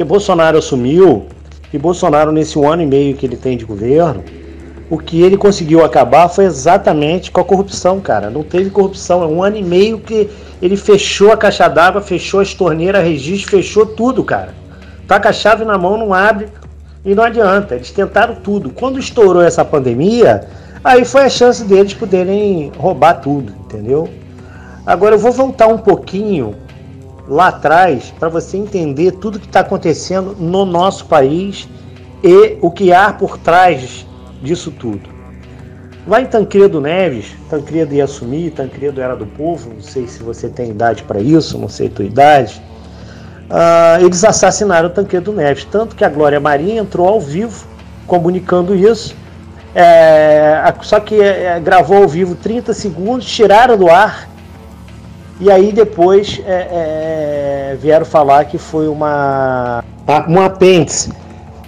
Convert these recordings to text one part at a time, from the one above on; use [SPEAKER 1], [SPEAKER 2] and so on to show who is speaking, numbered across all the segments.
[SPEAKER 1] Porque Bolsonaro assumiu, e Bolsonaro, nesse 1 ano e meio que ele tem de governo, o que ele conseguiu acabar foi exatamente com a corrupção, cara. Não teve corrupção. É 1 ano e meio que ele fechou a caixa d'água, fechou as torneiras, registro, fechou tudo, cara. Tá com a chave na mão, não abre e não adianta. Eles tentaram tudo. Quando estourou essa pandemia, aí foi a chance deles poderem roubar tudo, entendeu? Agora eu vou voltar um pouquinho lá atrás para você entender tudo que está acontecendo no nosso país e o que há por trás disso tudo. Lá em Tancredo Neves, Tancredo ia assumir, Tancredo era do povo, não sei se você tem idade para isso, não sei a tua idade. Eles assassinaram Tancredo Neves, tanto que a Glória Maria entrou ao vivo comunicando isso, só que gravou ao vivo 30 segundos, tiraram do ar, e aí depois vieram falar que foi um apêndice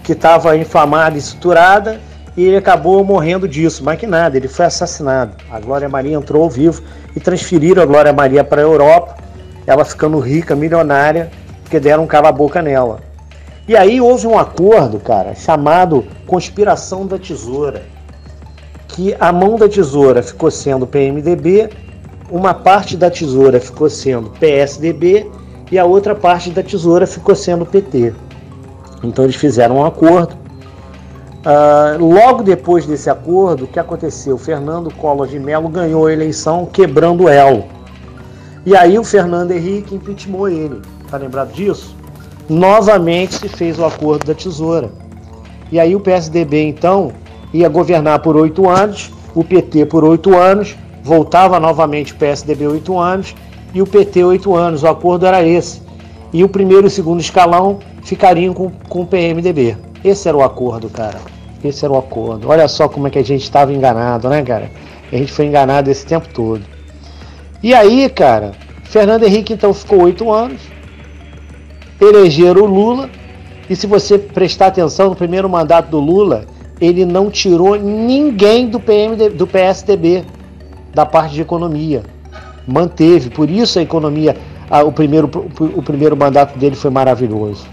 [SPEAKER 1] que estava inflamada e suturada, e ele acabou morrendo disso, mas que nada, ele foi assassinado. A Glória Maria entrou ao vivo e transferiram a Glória Maria para a Europa, ela ficando rica, milionária, porque deram um cala-boca nela. E aí houve um acordo, cara, chamado Conspiração da Tesoura, que a mão da tesoura ficou sendo PMDB, uma parte da tesoura ficou sendo PSDB e a outra parte da tesoura ficou sendo PT. Então eles fizeram um acordo. Logo depois desse acordo, o que aconteceu? Fernando Collor de Mello ganhou a eleição quebrando o elo. E aí o Fernando Henrique impeachmentou ele. Tá lembrado disso? Novamente se fez o acordo da tesoura. E aí o PSDB então ia governar por 8 anos, o PT por 8 anos, voltava novamente o PSDB 8 anos e o PT 8 anos. O acordo era esse. E o primeiro e o segundo escalão ficariam com o PMDB. Esse era o acordo, cara. Esse era o acordo. Olha só como é que a gente estava enganado, né, cara? A gente foi enganado esse tempo todo. E aí, cara, Fernando Henrique então ficou 8 anos, elegeram o Lula, e se você prestar atenção no primeiro mandato do Lula, ele não tirou ninguém do PSDB, da parte de economia. Manteve, por isso a economia, o primeiro mandato dele foi maravilhoso.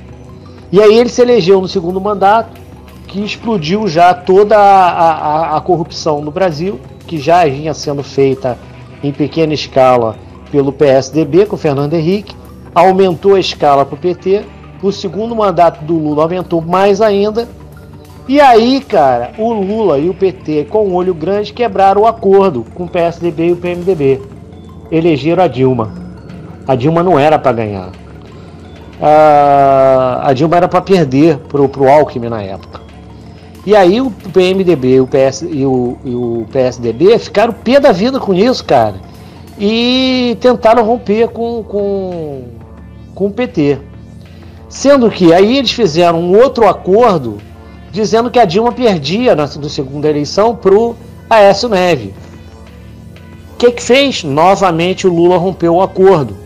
[SPEAKER 1] E aí ele se elegeu no segundo mandato, que explodiu já toda a corrupção no Brasil, que já vinha sendo feita em pequena escala pelo PSDB com o Fernando Henrique, aumentou a escala para o PT, o segundo mandato do Lula aumentou mais ainda, e aí, cara, o Lula e o PT, com o olho grande, quebraram o acordo com o PSDB e o PMDB. Elegeram a Dilma. A Dilma não era para ganhar. A Dilma era para perder pro Alckmin na época. E aí o PMDB e o PSDB ficaram pé da vida com isso, cara. E tentaram romper com o PT. Sendo que aí eles fizeram um outro acordo dizendo que a Dilma perdia na segunda eleição pro Aécio Neves. O que fez? Novamente o Lula rompeu o acordo.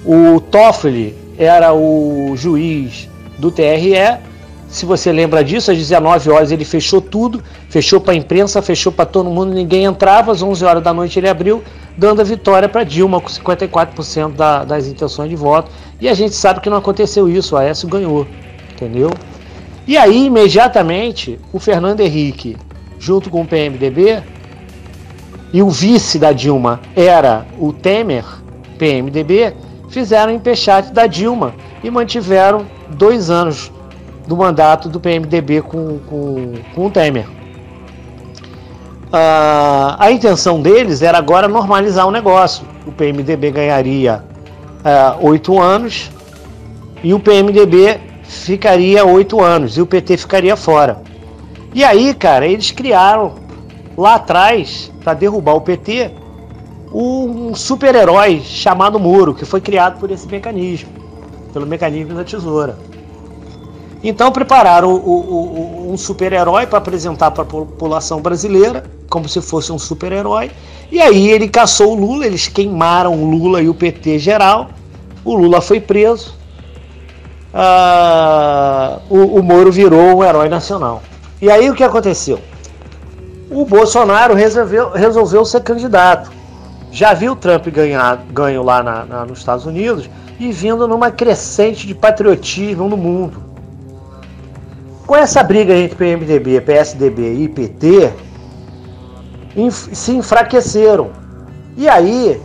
[SPEAKER 1] O Toffoli era o juiz do TRE. Se você lembra disso, às 19 horas ele fechou tudo, fechou para a imprensa, fechou para todo mundo, ninguém entrava, às 11 horas da noite ele abriu, dando a vitória para Dilma com 54% das intenções de voto. E a gente sabe que não aconteceu isso, o Aécio ganhou, entendeu? E aí, imediatamente, o Fernando Henrique, junto com o PMDB, e o vice da Dilma era o Temer, PMDB, fizeram empechate da Dilma e mantiveram 2 anos do mandato do PMDB com o Temer. A intenção deles era agora normalizar o negócio. O PMDB ganharia 8 anos e o PMDB ficaria 8 anos e o PT ficaria fora. E aí, cara, eles criaram lá atrás, para derrubar o PT, um super-herói chamado Moro, que foi criado por esse mecanismo, pelo mecanismo da tesoura. Então prepararam um super-herói para apresentar para a população brasileira, como se fosse um super-herói, e aí ele caçou o Lula, eles queimaram o Lula e o PT geral, o Lula foi preso, o Moro virou um herói nacional. E aí o que aconteceu? O Bolsonaro resolveu ser candidato. Já viu o Trump ganho lá nos Estados Unidos e vindo numa crescente de patriotismo no mundo. Com essa briga entre PMDB, PSDB e PT, se enfraqueceram. E aí,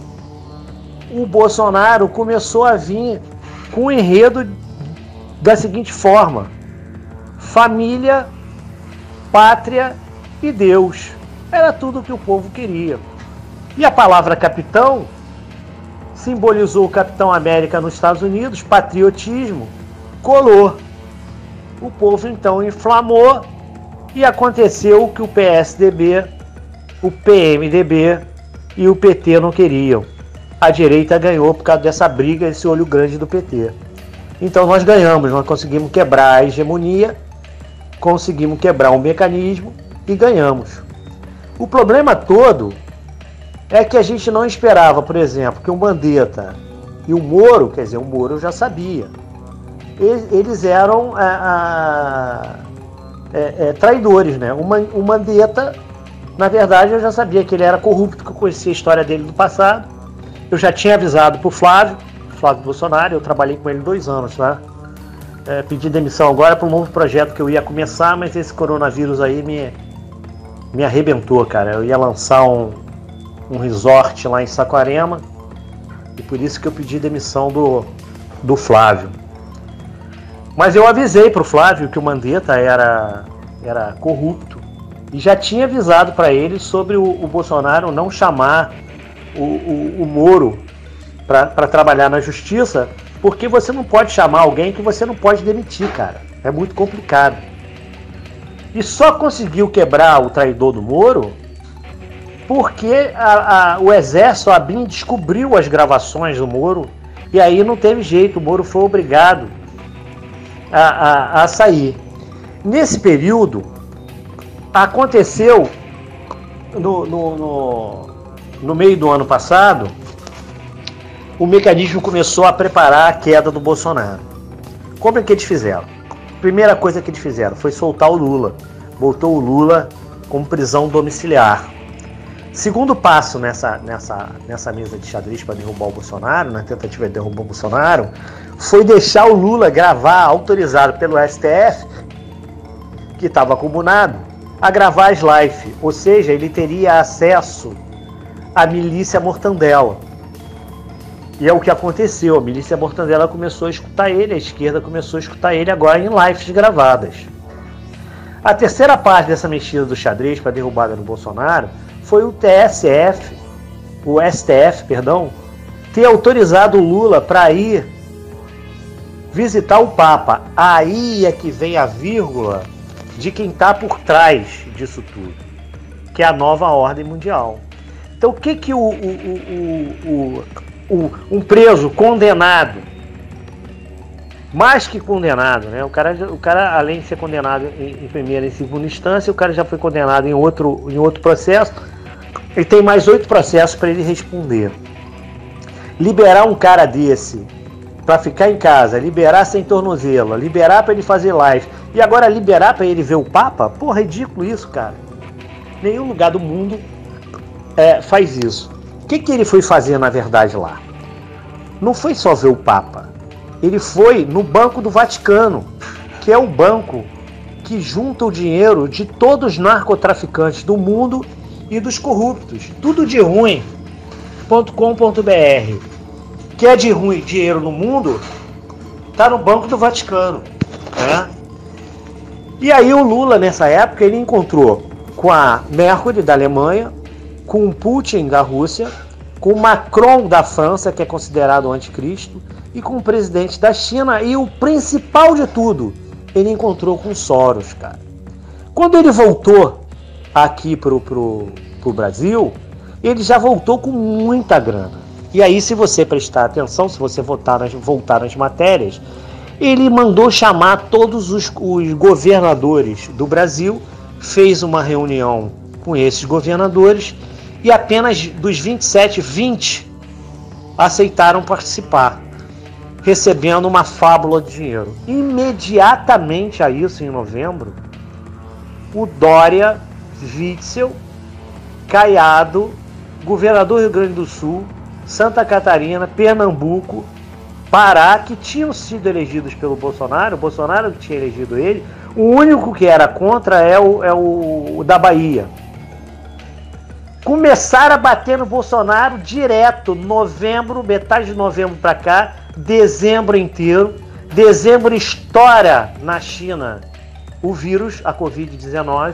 [SPEAKER 1] o Bolsonaro começou a vir com um enredo da seguinte forma: família, pátria e Deus. Era tudo o que o povo queria. E a palavra capitão simbolizou o Capitão América nos Estados Unidos, patriotismo, colou. O povo então inflamou e aconteceu o que o PSDB, o PMDB e o PT não queriam. A direita ganhou por causa dessa briga, esse olho grande do PT. Então nós ganhamos, nós conseguimos quebrar a hegemonia, conseguimos quebrar o mecanismo e ganhamos. O problema todo é que a gente não esperava, por exemplo, que o Mandetta e o Moro, quer dizer, o Moro eu já sabia, eles eram traidores, né? O Mandetta, na verdade, eu já sabia que ele era corrupto, que eu conhecia a história dele do passado. Eu já tinha avisado pro Flávio Bolsonaro, eu trabalhei com ele 2 anos, tá? Pedi demissão agora para um novo projeto que eu ia começar, mas esse coronavírus aí me arrebentou, cara. Eu ia lançar um resort lá em Saquarema e por isso que eu pedi demissão do Flávio. Mas eu avisei pro Flávio que o Mandetta era corrupto e já tinha avisado para ele sobre o Bolsonaro não chamar o Moro para trabalhar na justiça, porque você não pode chamar alguém que você não pode demitir, cara. É muito complicado. E só conseguiu quebrar o traidor do Moro porque o exército, a ABIN, descobriu as gravações do Moro e aí não teve jeito, o Moro foi obrigado a sair. Nesse período, aconteceu no meio do ano passado, o mecanismo começou a preparar a queda do Bolsonaro. Como é que eles fizeram? Primeira coisa que eles fizeram foi soltar o Lula. Botou o Lula com prisão domiciliar. Segundo passo nessa mesa de xadrez para derrubar o Bolsonaro, na tentativa de derrubar o Bolsonaro, foi deixar o Lula gravar, autorizado pelo STF, que estava acumulado, a gravar as lives. Ou seja, ele teria acesso à milícia Mortandela. E é o que aconteceu, a milícia Mortandela começou a escutar ele, a esquerda começou a escutar ele agora em lives gravadas. A terceira parte dessa mexida do xadrez para a derrubada do Bolsonaro foi o STF, ter autorizado o Lula para ir visitar o Papa. Aí é que vem a vírgula de quem está por trás disso tudo, que é a nova ordem mundial. Então o que um preso condenado, mais que condenado, né? O cara além de ser condenado em primeira e segunda instância, o cara já foi condenado em outro processo. Ele tem mais 8 processos para ele responder. Liberar um cara desse para ficar em casa, liberar sem tornozelo, liberar para ele fazer live e agora liberar para ele ver o Papa? Porra, ridículo isso, cara. Nenhum lugar do mundo faz isso. O que ele foi fazer na verdade lá? Não foi só ver o Papa. Ele foi no Banco do Vaticano, que é o banco que junta o dinheiro de todos os narcotraficantes do mundo e dos corruptos. Tudo de ruim.com.br. Que é de ruim dinheiro no mundo, tá no Banco do Vaticano, né? E aí o Lula, nessa época, ele encontrou com a Merkel da Alemanha, com o Putin da Rússia, com o Macron da França, que é considerado o anticristo, e com o presidente da China, e o principal de tudo, ele encontrou com Soros, cara. Quando ele voltou aqui pro Brasil, ele já voltou com muita grana. E aí, se você prestar atenção, se você voltar nas matérias, ele mandou chamar todos os governadores do Brasil, fez uma reunião com esses governadores e apenas dos 27, 20 aceitaram participar, recebendo uma fábula de dinheiro. Imediatamente a isso, em novembro, o Dória, Witzel, Caiado, governador do Rio Grande do Sul, Santa Catarina, Pernambuco, Pará, que tinham sido elegidos pelo Bolsonaro, o Bolsonaro que tinha elegido ele, O único que era contra é o da Bahia. Começaram a bater no Bolsonaro direto, novembro, metade de novembro para cá, dezembro inteiro. Dezembro estoura na China o vírus, a Covid-19.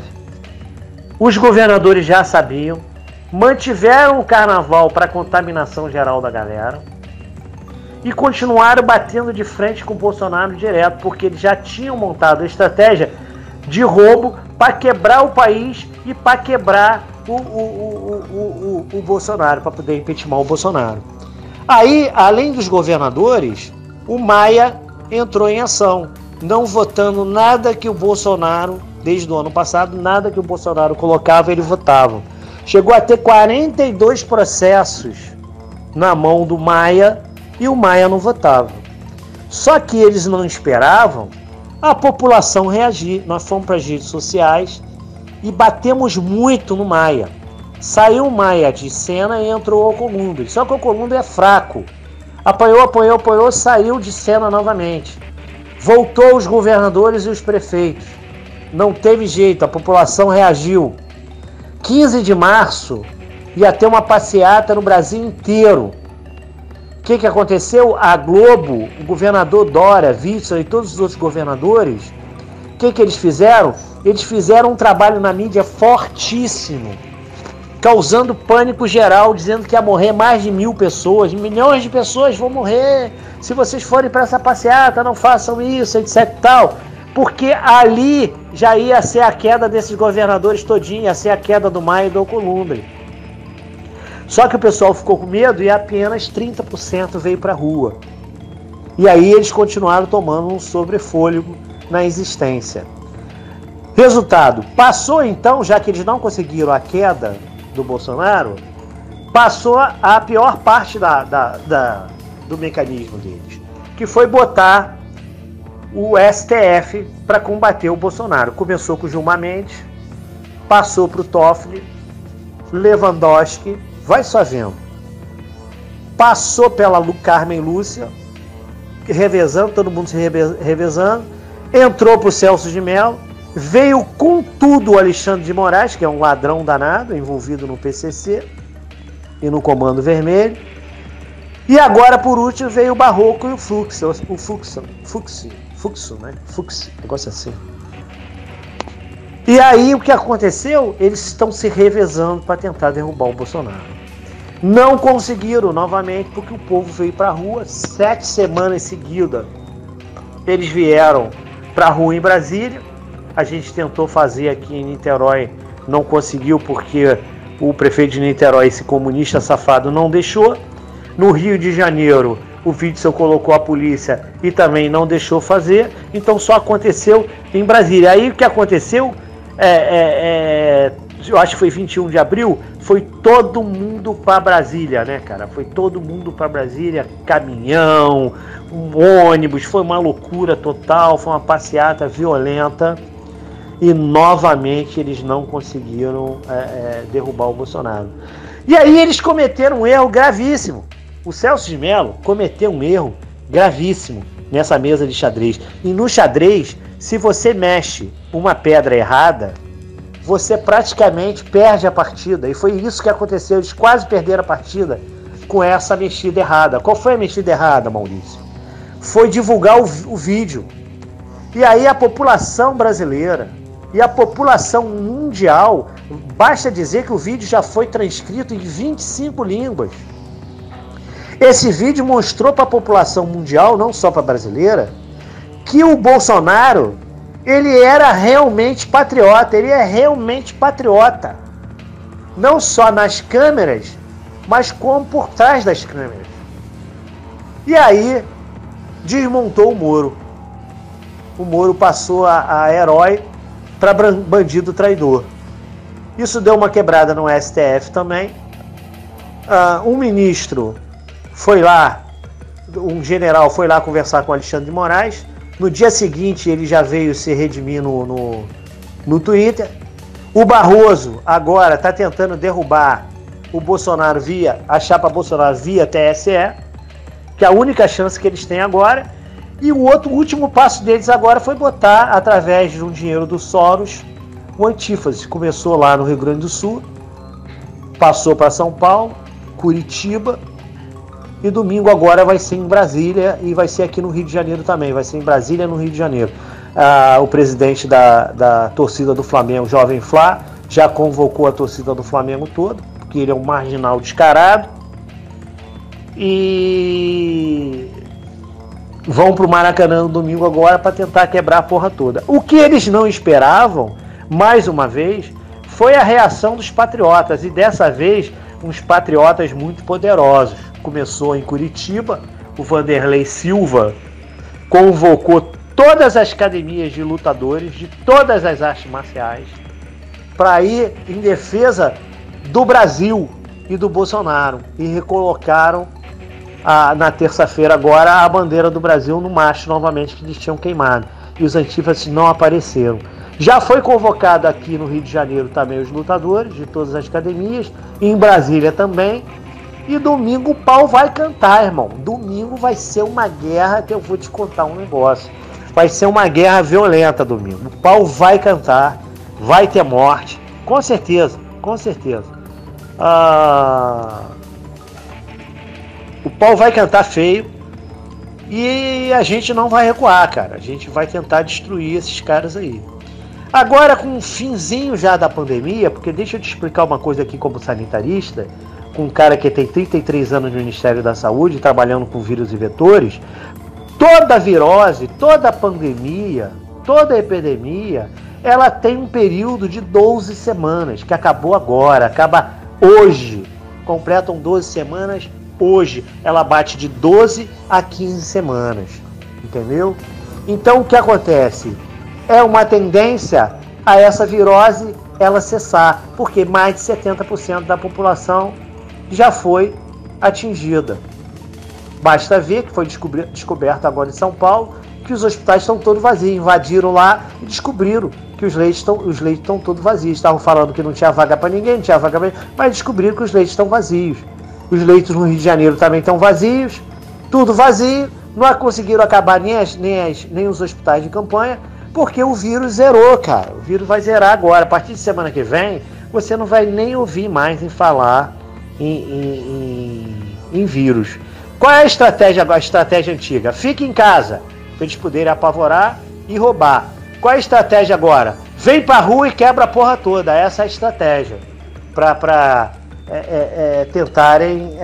[SPEAKER 1] Os governadores já sabiam, mantiveram o carnaval para contaminação geral da galera e continuaram batendo de frente com o Bolsonaro direto, porque eles já tinham montado a estratégia de roubo para quebrar o país e para quebrar o Bolsonaro, para poder impeachment o Bolsonaro. Aí, além dos governadores, o Maia entrou em ação, não votando nada que o Bolsonaro, desde o ano passado, nada que o Bolsonaro colocava, ele votava. Chegou a ter 42 processos na mão do Maia e o Maia não votava. Só que eles não esperavam a população reagir. Nós fomos para as redes sociais e batemos muito no Maia. Saiu o Maia de cena e entrou o Alcolumbre. Só que o Alcolumbre é fraco. Apanhou, saiu de cena novamente. Voltou os governadores e os prefeitos. Não teve jeito, a população reagiu. 15 de março ia ter uma passeata no Brasil inteiro. O que aconteceu? A Globo, o governador Dória, Witzel e todos os outros governadores, o que eles fizeram? Eles fizeram um trabalho na mídia fortíssimo, causando pânico geral, dizendo que ia morrer mais de 1.000 pessoas, milhões de pessoas vão morrer se vocês forem para essa passeata, não façam isso, etc e tal. Porque ali já ia ser a queda desses governadores todinho, ia ser a queda do Maia e do Alcolumbre. Só que o pessoal ficou com medo e apenas 30% veio para a rua. E aí eles continuaram tomando um sobrefôlego na existência. Resultado, passou então, já que eles não conseguiram a queda do Bolsonaro, passou a pior parte do mecanismo deles, que foi botar o STF para combater o Bolsonaro. Começou com o Gilmar Mendes, passou para o Toffoli, Lewandowski, vai só vendo. Passou pela Carmen Lúcia, revezando, todo mundo se revezando, entrou para o Celso de Mello, veio com tudo o Alexandre de Moraes, que é um ladrão danado, envolvido no PCC e no Comando Vermelho. E agora, por último, veio o Barroco e o Fluxo, né? Fux, negócio assim. E aí, o que aconteceu? Eles estão se revezando para tentar derrubar o Bolsonaro. Não conseguiram novamente, porque o povo veio para a rua 7 semanas seguidas. Eles vieram para a rua em Brasília. A gente tentou fazer aqui em Niterói, não conseguiu, porque o prefeito de Niterói, esse comunista safado, não deixou. No Rio de Janeiro, o Witzel colocou a polícia e também não deixou fazer. Então só aconteceu em Brasília. Aí o que aconteceu, eu acho que foi 21 de abril, foi todo mundo para Brasília, né, cara? Foi todo mundo para Brasília, caminhão, ônibus, foi uma loucura total, foi uma passeata violenta. E novamente eles não conseguiram derrubar o Bolsonaro. E aí eles cometeram um erro gravíssimo. O Celso de Mello cometeu um erro gravíssimo nessa mesa de xadrez. E no xadrez, se você mexe uma pedra errada, você praticamente perde a partida. E foi isso que aconteceu. Eles quase perderam a partida com essa mexida errada. Qual foi a mexida errada, Maurício? Foi divulgar o vídeo. E aí a população brasileira e a população mundial, basta dizer que o vídeo já foi transcrito em 25 línguas. Esse vídeo mostrou para a população mundial, não só para a brasileira, que o Bolsonaro, ele era realmente patriota, ele é realmente patriota. Não só nas câmeras, mas como por trás das câmeras. E aí, desmontou o Moro. O Moro passou a herói para bandido traidor. Isso deu uma quebrada no STF também. Um ministro foi lá, um general foi lá conversar com Alexandre de Moraes. No dia seguinte ele já veio se redimir no Twitter. O Barroso agora está tentando derrubar o Bolsonaro a chapa Bolsonaro via TSE, que é a única chance que eles têm agora. E o último passo deles agora foi botar, através de um dinheiro do Soros, o Antífase. Começou lá no Rio Grande do Sul, passou para São Paulo, Curitiba, e domingo agora vai ser em Brasília e vai ser aqui no Rio de Janeiro também. Vai ser em Brasília, no Rio de Janeiro. O presidente da torcida do Flamengo, Jovem Flá, já convocou a torcida do Flamengo toda, porque ele é um marginal descarado. E vão para o Maracanã no domingo agora para tentar quebrar a porra toda. O que eles não esperavam, mais uma vez, foi a reação dos patriotas. E dessa vez, uns patriotas muito poderosos. Começou em Curitiba, o Vanderlei Silva convocou todas as academias de lutadores de todas as artes marciais para ir em defesa do Brasil e do Bolsonaro. E recolocaram na terça-feira agora a bandeira do Brasil no mastro novamente que eles tinham queimado. E os antífasas não apareceram. Já foi convocado aqui no Rio de Janeiro também os lutadores de todas as academias, e em Brasília também. E domingo o pau vai cantar, irmão. Domingo vai ser uma guerra que eu vou te contar um negócio. Vai ser uma guerra violenta domingo. O pau vai cantar, vai ter morte. Com certeza, com certeza. O pau vai cantar feio e a gente não vai recuar, cara. A gente vai tentar destruir esses caras aí. Agora, com o finzinho já da pandemia, porque deixa eu te explicar uma coisa aqui como sanitarista, com um cara que tem 33 anos no Ministério da Saúde, trabalhando com vírus e vetores, toda virose, toda pandemia, toda epidemia, ela tem um período de 12 semanas, que acabou agora, acaba hoje. Completam 12 semanas hoje. Ela bate de 12 a 15 semanas, entendeu? Então o que acontece? É uma tendência a essa virose ela cessar, porque mais de 70% da população já foi atingida. Basta ver que foi descoberto agora em São Paulo que os hospitais estão todos vazios. Invadiram lá e descobriram que os leitos estão todos vazios. Estavam falando que não tinha vaga para ninguém, não tinha vaga para ninguém, mas descobriram que os leitos estão vazios. Os leitos no Rio de Janeiro também estão vazios, tudo vazio. Não conseguiram acabar nem os hospitais de campanha, porque o vírus zerou, cara. O vírus vai zerar agora. A partir de semana que vem, você não vai nem ouvir mais em falar em vírus. Qual é a estratégia agora? A estratégia antiga? Fique em casa, para eles poderem apavorar e roubar. Qual é a estratégia agora? Vem pra rua e quebra a porra toda. Essa é a estratégia. Para tentarem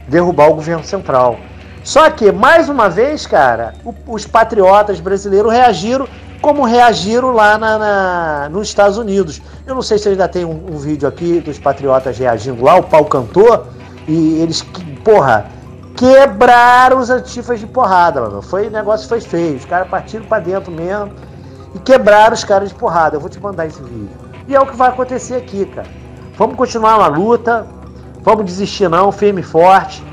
[SPEAKER 1] derrubar o governo central. Só que, mais uma vez, cara, os patriotas brasileiros reagiram como reagiram lá nos Estados Unidos. Eu não sei se ainda tem um vídeo aqui dos patriotas reagindo lá, o pau cantou, e eles, quebraram os antifas de porrada, mano. O negócio foi feio, os caras partiram pra dentro mesmo e quebraram os caras de porrada. Eu vou te mandar esse vídeo. E é o que vai acontecer aqui, cara. Vamos continuar na luta, vamos desistir não, firme e forte.